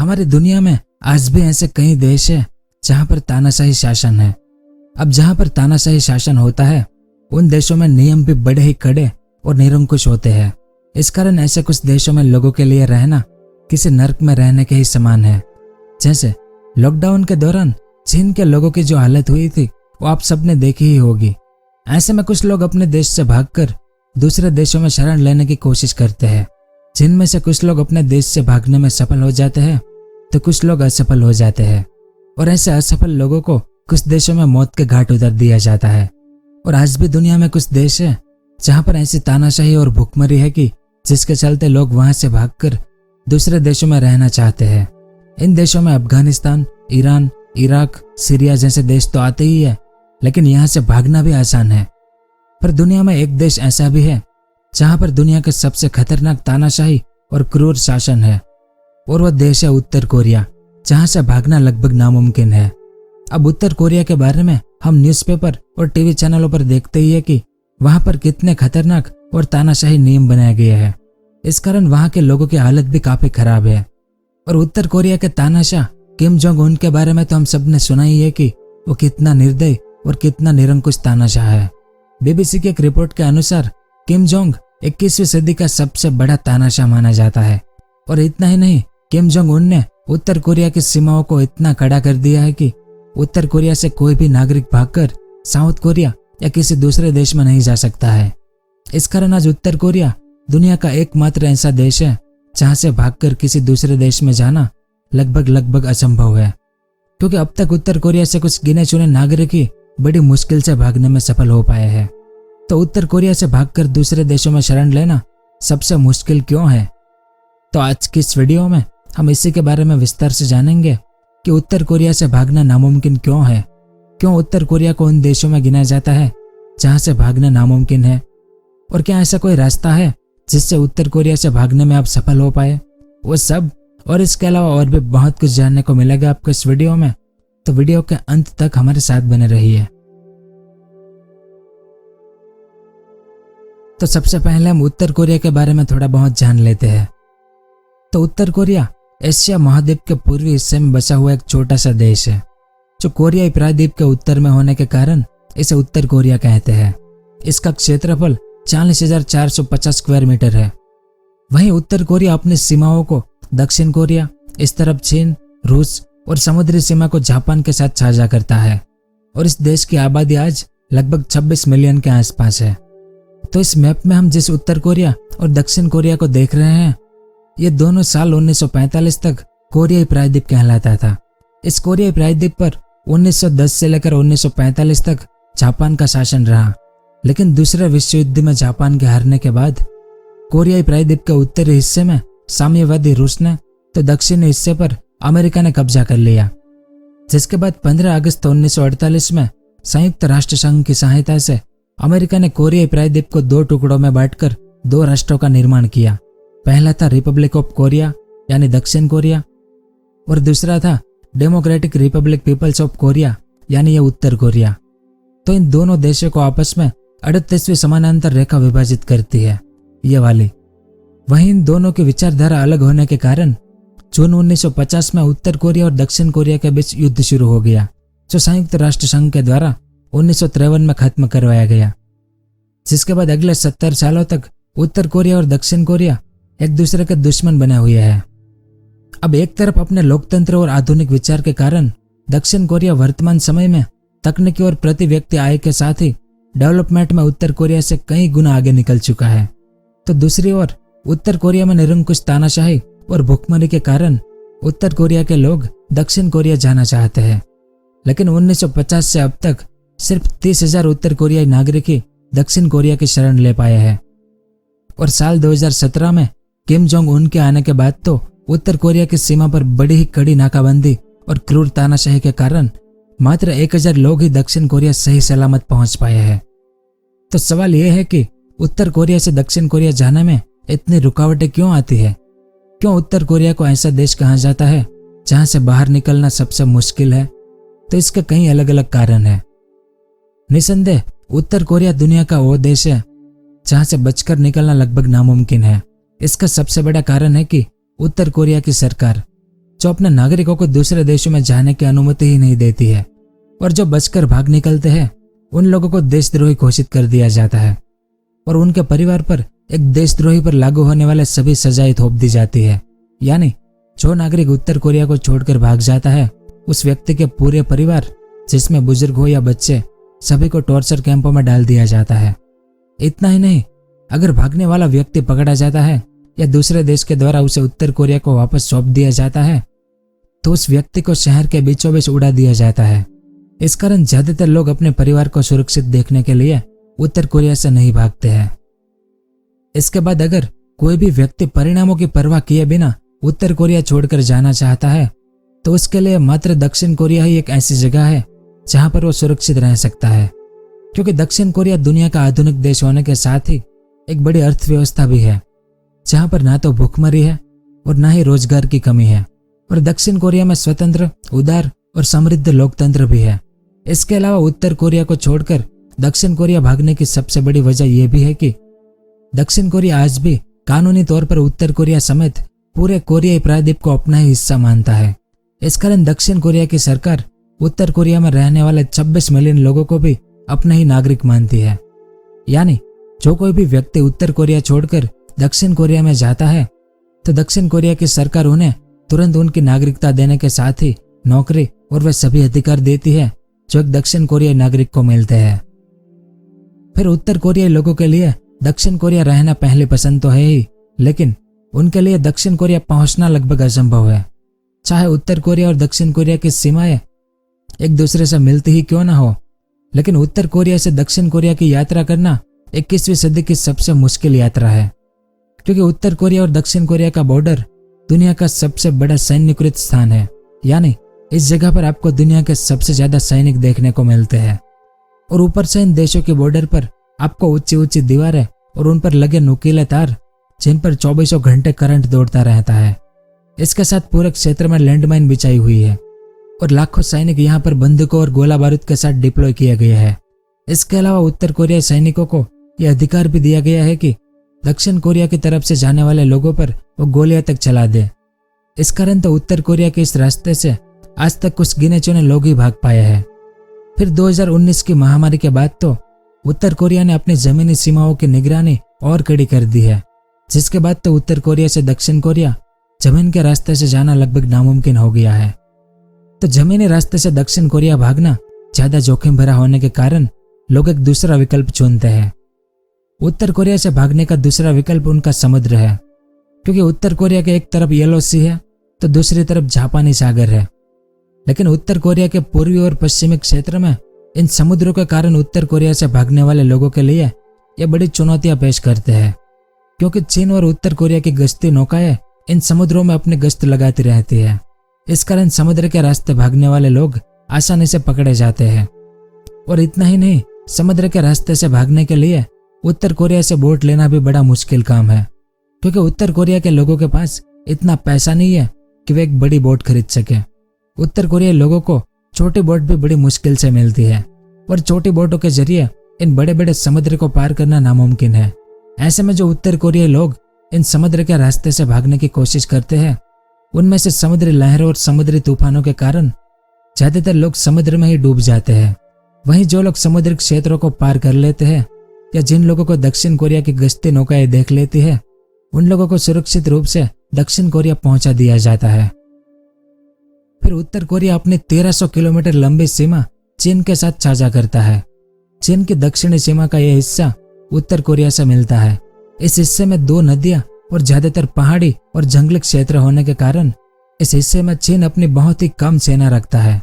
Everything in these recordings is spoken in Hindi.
हमारी दुनिया में आज भी ऐसे कई देश हैं जहां पर तानाशाही शासन है। अब जहां पर तानाशाही शासन होता है उन देशों में नियम भी बड़े ही कड़े और निरंकुश होते हैं। इस कारण ऐसे कुछ देशों में लोगों के लिए रहना किसी नर्क में रहने के ही समान है। जैसे लॉकडाउन के दौरान चीन के लोगों की जो हालत हुई थी वो आप सबने देखी ही होगी। ऐसे में कुछ लोग अपने देश से भागकर दूसरे देशों में शरण लेने की कोशिश करते हैं, जिनमें से कुछ लोग अपने देश से भागने में सफल हो जाते हैं तो कुछ लोग असफल हो जाते हैं। और ऐसे असफल लोगों को कुछ देशों में मौत के घाट उतार दिया जाता है। और आज भी दुनिया में कुछ देश है जहां पर ऐसी तानाशाही और भुखमरी है कि जिसके चलते लोग वहां से भागकर दूसरे देशों में रहना चाहते हैं। इन देशों में अफगानिस्तान, ईरान, इराक, सीरिया जैसे देश तो आते ही है, लेकिन यहाँ से भागना भी आसान है। पर दुनिया में एक देश ऐसा भी है जहां पर दुनिया के सबसे खतरनाक तानाशाही और क्रूर शासन है, और वह देश है उत्तर कोरिया, जहां से भागना लगभग नामुमकिन है। अब उत्तर कोरिया के बारे में हम न्यूज़पेपर और टीवी चैनलों पर देखते ही है कि वहां पर कितने खतरनाक और तानाशाही नियम बनाए गए हैं। इस कारण वहां के लोगों की हालत भी काफी खराब है। और उत्तर कोरिया के तानाशाह किम जोंग उन के बारे में तो हम सबने सुना ही है कि वो कितना निर्दयी और कितना निरंकुश तानाशाह है। बीबीसी की एक रिपोर्ट के अनुसार किम जोंग 21वीं सदी का सबसे बड़ा तानाशाह माना जाता है। और इतना ही नहीं, किम जोंग उन ने उत्तर कोरिया की सीमाओं को इतना कड़ा कर दिया है कि उत्तर कोरिया से कोई भी नागरिक भागकर साउथ कोरिया या किसी दूसरे देश में नहीं जा सकता है। इस कारण आज उत्तर कोरिया दुनिया का एकमात्र ऐसा देश है जहां से भागकर किसी दूसरे देश में जाना लगभग असंभव है, क्योंकि अब तक उत्तर कोरिया से कुछ गिने चुने नागरिक ही बड़ी मुश्किल से भागने में सफल हो पाए हैं। तो उत्तर कोरिया से भागकर दूसरे देशों में शरण लेना सबसे मुश्किल क्यों है? तो आज की इस वीडियो में हम इसी के बारे में विस्तार से जानेंगे कि उत्तर कोरिया से भागना नामुमकिन क्यों है, क्यों उत्तर कोरिया को उन देशों में गिना जाता है जहां से भागना नामुमकिन है, और क्या ऐसा कोई रास्ता है जिससे उत्तर कोरिया से भागने में आप सफल हो पाए। वो सब और इसके अलावा और भी बहुत कुछ जानने को मिलेगा आपको इस वीडियो में, तो वीडियो के अंत तक हमारे साथ बने रहिए। तो सबसे पहले हम उत्तर कोरिया के बारे में थोड़ा बहुत जान लेते हैं। तो उत्तर कोरिया एशिया महाद्वीप के पूर्वी हिस्से में बसा हुआ एक छोटा सा देश है, जो कोरियाई प्रायद्वीप के उत्तर में होने के कारण इसे उत्तर कोरिया कहते हैं। इसका क्षेत्रफल 40,450 स्क्वायर मीटर है। वहीं उत्तर कोरिया अपनी सीमाओं को दक्षिण कोरिया, इस तरफ चीन, रूस और समुद्री सीमा को जापान के साथ साझा करता है। और इस देश की आबादी आज लगभग 26 मिलियन के आसपास है। तो इस मैप में हम जिस उत्तर कोरिया और दक्षिण कोरिया को देख रहे हैं, ये दोनों साल 1945 तक कोरियाई प्रायद्वीप कहलाता था। इस कोरियाई प्रायद्वीप पर 1910 से लेकर 1945 तक जापान का शासन रहा, लेकिन दूसरे विश्व युद्ध में जापान के हारने के बाद कोरियाई प्रायद्वीप के उत्तरी हिस्से में साम्यवादी रूस ने तो दक्षिणी हिस्से पर अमेरिका ने कब्जा कर लिया, जिसके बाद 15 अगस्त 1948 में संयुक्त राष्ट्र संघ की सहायता से अमेरिका ने कोरियाई प्रायद्वीप को 2 टुकड़ों में बांटकर 2 राष्ट्रों का निर्माण किया। पहला था रिपब्लिक ऑफ कोरिया यानी दक्षिण कोरिया, और दूसरा था democratic republic people's of Korea यानी ये उत्तर कोरिया। तो इन दोनों देशों को आपस में 38वीं समानांतर रेखा विभाजित करती है, ये वाली। वहीं इन दोनों की विचारधारा अलग होने के कारण जून 1950 में उत्तर कोरिया और दक्षिण कोरिया के बीच युद्ध शुरू हो गया, जो संयुक्त राष्ट्र संघ के द्वारा 1953 में खत्म करवाया गया। जिसके बाद अगले 70 सालों तक उत्तर कोरिया और दक्षिण कोरिया एक दूसरे के दुश्मन बने हुए हैं। अब एक तरफ अपने लोकतंत्र और आधुनिक विचार के कारण दक्षिण कोरिया वर्तमान समय में तकनीकी और प्रति व्यक्ति आय के साथ ही डेवलपमेंट में उत्तर कोरिया से कई गुना आगे निकल चुका है। तो दूसरी ओर उत्तर कोरिया में निरंकुश तानाशाही और भुखमरी के कारण उत्तर कोरिया के लोग दक्षिण कोरिया जाना चाहते हैं, लेकिन 1950 से अब तक सिर्फ 30,000 उत्तर कोरियाई नागरिक ही दक्षिण कोरिया की शरण ले पाए हैं। और साल 2017 में किम जोंग उन के आने के बाद तो उत्तर कोरिया की सीमा पर बड़ी ही कड़ी नाकाबंदी और क्रूर तानाशाही के कारण मात्र 1,000 लोग ही दक्षिण कोरिया सही सलामत पहुंच पाए हैं। तो सवाल यह है कि उत्तर कोरिया से दक्षिण कोरिया जाने में इतनी रुकावटें क्यों आती है? क्यों उत्तर कोरिया को ऐसा देश कहा जाता है जहां से बाहर निकलना सबसे मुश्किल है? तो इसके कई अलग अलग कारण हैं। निसंदेह उत्तर कोरिया दुनिया का वो देश है जहां से बचकर निकलना लगभग नामुमकिन है। इसका सबसे बड़ा कारण है कि उत्तर कोरिया की सरकार, जो अपने नागरिकों को दूसरे देशों में जाने की अनुमति ही नहीं देती है, और जो बचकर भाग निकलते हैं उन लोगों को देशद्रोही घोषित कर दिया जाता है और उनके परिवार पर एक देशद्रोही पर लागू होने वाले सभी सजाएं थोप दी जाती है। यानी जो नागरिक उत्तर कोरिया को छोड़कर भाग जाता है उस व्यक्ति के पूरे परिवार, जिसमें बुजुर्ग हो या बच्चे, सभी को टॉर्चर कैंपों में डाल दिया जाता है। इतना ही नहीं, अगर भागने वाला व्यक्ति पकड़ा जाता है या दूसरे देश के द्वारा उसे उत्तर कोरिया को वापस सौंप दिया जाता है तो उस व्यक्ति को शहर के बीचों बीच उड़ा दिया जाता है। इस कारण ज्यादातर लोग अपने परिवार को सुरक्षित देखने के लिए उत्तर कोरिया से नहीं भागते हैं। इसके बाद अगर कोई भी व्यक्ति परिणामों की परवाह किए बिना उत्तर कोरिया छोड़कर जाना चाहता है तो उसके लिए मात्र दक्षिण कोरिया ही एक ऐसी जगह है जहां पर वो सुरक्षित रह सकता है, क्योंकि दक्षिण कोरिया दुनिया का आधुनिक देश होने के साथ ही एक बड़ी अर्थव्यवस्था भी है, जहां पर ना तो भूखमरी है और ना ही रोजगार की कमी है, और दक्षिण कोरिया में स्वतंत्र, उदार और समृद्ध लोकतंत्र भी है। इसके अलावा उत्तर कोरिया को छोड़कर दक्षिण कोरिया भागने की सबसे बड़ी वजह यह भी है कि दक्षिण कोरिया आज भी कानूनी तौर पर उत्तर कोरिया समेत पूरे कोरियाई प्रायद्वीप को अपना ही हिस्सा मानता है। इस कारण दक्षिण कोरिया की सरकार उत्तर कोरिया में रहने वाले 26 मिलियन लोगों को भी अपने ही नागरिक मानती है। यानी जो कोई भी व्यक्ति उत्तर कोरिया छोड़कर दक्षिण कोरिया में जाता है तो दक्षिण कोरिया की सरकार उन्हें तुरंत उनकी नागरिकता देने के साथ ही नौकरी और वे सभी अधिकार देती है जो एक दक्षिण कोरियाई नागरिक को मिलते हैं। फिर उत्तर कोरियाई लोगों के लिए दक्षिण कोरिया रहना पहली पसंद तो है ही, लेकिन उनके लिए दक्षिण कोरिया पहुंचना लगभग असंभव है। चाहे उत्तर कोरिया और दक्षिण कोरिया की सीमाएं एक दूसरे से मिलती ही क्यों ना हो, लेकिन उत्तर कोरिया से दक्षिण कोरिया की यात्रा करना 21वीं सदी की सबसे मुश्किल यात्रा है, क्योंकि उत्तर कोरिया और दक्षिण कोरिया का बॉर्डर दुनिया का सबसे बड़ा सैन्यकृत स्थान है। यानी इस जगह पर आपको दुनिया के सबसे ज्यादा सैनिक देखने को मिलते हैं, और ऊपर से इन देशों के बॉर्डर पर आपको ऊंची ऊंची दीवारें और उन पर लगे नुकीले तार जिन पर 24 घंटे करंट दौड़ता रहता है। इसके साथ पूरे क्षेत्र में लैंडमाइन बिछाई हुई है और लाखों सैनिक यहाँ पर बंदूकों और गोला बारूद के साथ डिप्लॉय किया गया है। इसके अलावा उत्तर कोरियाई सैनिकों को यह अधिकार भी दिया गया है कि दक्षिण कोरिया की तरफ से जाने वाले लोगों पर वो गोलियां तक चला दे। इस कारण तो उत्तर कोरिया के इस रास्ते से आज तक कुछ गिने चुने लोग ही भाग पाए हैं। फिर 2019 की महामारी के बाद तो उत्तर कोरिया ने अपनी जमीनी सीमाओं की निगरानी और कड़ी कर दी है, जिसके बाद तो उत्तर कोरिया से दक्षिण कोरिया जमीन के रास्ते से जाना लगभग नामुमकिन हो गया है। तो जमीनी रास्ते से दक्षिण कोरिया भागना ज्यादा जोखिम भरा होने के कारण लोग एक दूसरा विकल्प चुनते हैं। उत्तर कोरिया से भागने का दूसरा विकल्प उनका समुद्र है, क्योंकि उत्तर कोरिया के एक तरफ येलो सी है तो दूसरी तरफ जापानी सागर है। लेकिन उत्तर कोरिया के पूर्वी और पश्चिमी क्षेत्र में इन समुद्रों के कारण उत्तर कोरिया से भागने वाले लोगों के लिए ये बड़ी चुनौतियां पेश करते हैं, क्योंकि चीन और उत्तर कोरिया की गश्ती नौकाएं इन समुद्रों में अपनी गश्त लगाती रहती है। इस कारण समुद्र के रास्ते भागने वाले लोग आसानी से पकड़े जाते हैं। और इतना ही नहीं, समुद्र के रास्ते से भागने के लिए उत्तर कोरिया से बोट लेना भी बड़ा मुश्किल काम है, क्योंकि उत्तर कोरिया के लोगों के पास इतना पैसा नहीं है कि वे एक बड़ी बोट खरीद सके। उत्तर कोरियाई लोगों को छोटी बोट भी बड़ी मुश्किल से मिलती है और छोटी बोटों के जरिए इन बड़े बड़े समुद्र को पार करना नामुमकिन है। ऐसे में जो उत्तर कोरियाई लोग इन समुद्र के रास्ते से भागने की कोशिश करते हैं, उनमें से समुद्री लहरों और समुद्री तूफानों के कारण ज्यादातर लोग समुद्र में ही डूब जाते हैं। वहीं जो लोग समुद्री क्षेत्रों को पार कर लेते हैं या जिन लोगों को दक्षिण कोरिया की गश्ती नौकाएं देख लेती है, उन लोगों को सुरक्षित रूप से दक्षिण कोरिया पहुंचा दिया जाता है। फिर उत्तर कोरिया अपनी 1300 किलोमीटर लंबी सीमा चीन के साथ साझा करता है। चीन की दक्षिणी सीमा का यह हिस्सा उत्तर कोरिया से मिलता है। इस हिस्से में 2 नदियां और ज्यादातर पहाड़ी और जंगली क्षेत्र होने के कारण इस हिस्से में चीन अपनी बहुत ही कम सेना रखता है,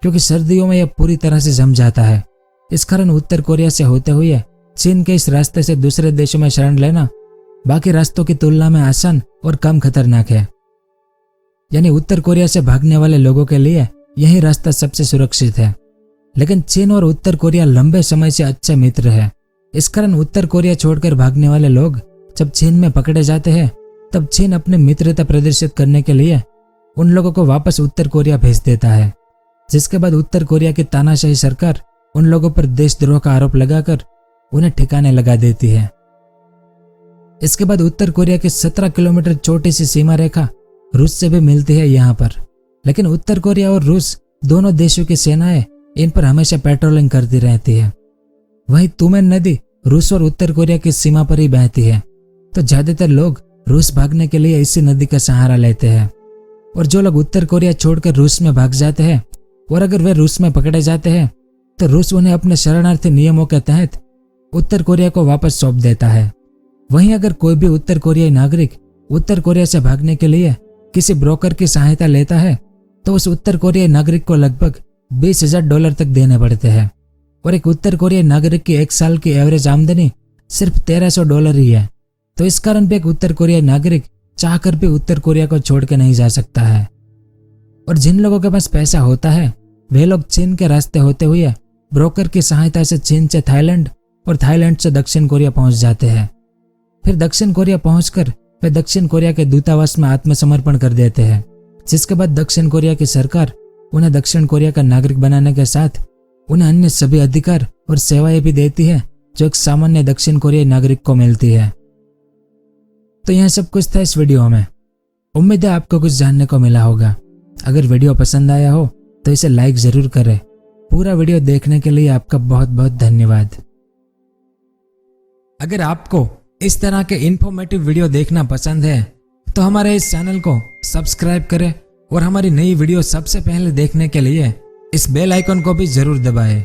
क्योंकि सर्दियों में यह पूरी तरह से जम जाता है। इस कारण उत्तर कोरिया से होते हुए चीन के इस रास्ते से दूसरे देशों में शरण लेना बाकी रास्तों की तुलना में आसान और कम खतरनाक है। यानी उत्तर कोरिया से भागने वाले लोगों के लिए यही रास्ता सबसे सुरक्षित है। लेकिन चीन और उत्तर कोरिया लंबे समय से अच्छे मित्र हैं। इस कारण उत्तर कोरिया छोड़कर भागने वाले लोग जब चीन में पकड़े जाते हैं, तब चीन अपनी मित्रता प्रदर्शित करने के लिए उन लोगों को वापस उत्तर कोरिया भेज देता है, जिसके बाद उत्तर कोरिया की तानाशाही सरकार उन लोगों पर देशद्रोह का आरोप लगाकर उन्हें ठिकाने लगा देती है। इसके बाद उत्तर कोरिया की 17 किलोमीटर छोटी सी सीमा रेखा रूस से भी मिलती है यहाँ पर, लेकिन उत्तर कोरिया और रूस दोनों देशों की सेनाएं इन पर हमेशा पेट्रोलिंग करती रहती है। वहीं तुमेन नदी रूस और उत्तर कोरिया की सीमा पर ही बहती है, तो ज्यादातर लोग रूस भागने के लिए इसी नदी का सहारा लेते हैं। और जो लोग उत्तर कोरिया छोड़कर रूस में भाग जाते हैं और अगर वे रूस में पकड़े जाते हैं तो रूस उन्हें अपने शरणार्थी नियमों के तहत उत्तर कोरिया को वापस सौंप देता है। वहीं अगर कोई भी उत्तर कोरियाई नागरिक उत्तर कोरिया से भागने के लिए किसी ब्रोकर की सहायता लेता है तो उस उत्तर कोरियाई नागरिक को लगभग $20,000 तक देने पड़ते हैं। और एक उत्तर कोरियाई नागरिक की एक साल की एवरेज आमदनी सिर्फ $1,300 ही है। तो इस कारण भी एक उत्तर कोरियाई नागरिक चाहकर भी उत्तर कोरिया को छोड़ के नहीं जा सकता है। और जिन लोगों के पास पैसा होता है वे लोग चीन के रास्ते होते हुए ब्रोकर की सहायता से चीन से थाईलैंड और थाईलैंड से दक्षिण कोरिया पहुंच जाते हैं। फिर दक्षिण कोरिया पहुंचकर वे दक्षिण कोरिया के दूतावास में आत्मसमर्पण कर देते हैं, जिसके बाद दक्षिण कोरिया की सरकार उन्हें दक्षिण कोरिया का नागरिक बनाने के साथ उन्हें अन्य सभी अधिकार और सेवाएं भी देती है जो एक सामान्य दक्षिण कोरियाई नागरिक को मिलती है। तो यह सब कुछ था इस वीडियो में। उम्मीद है आपको कुछ जानने को मिला होगा। अगर वीडियो पसंद आया हो तो इसे लाइक जरूर करें। पूरा वीडियो देखने के लिए आपका बहुत बहुत धन्यवाद। अगर आपको इस तरह के इन्फॉर्मेटिव वीडियो देखना पसंद है तो हमारे इस चैनल को सब्सक्राइब करें और हमारी नई वीडियो सबसे पहले देखने के लिए इस बेल आइकन को भी जरूर दबाएं।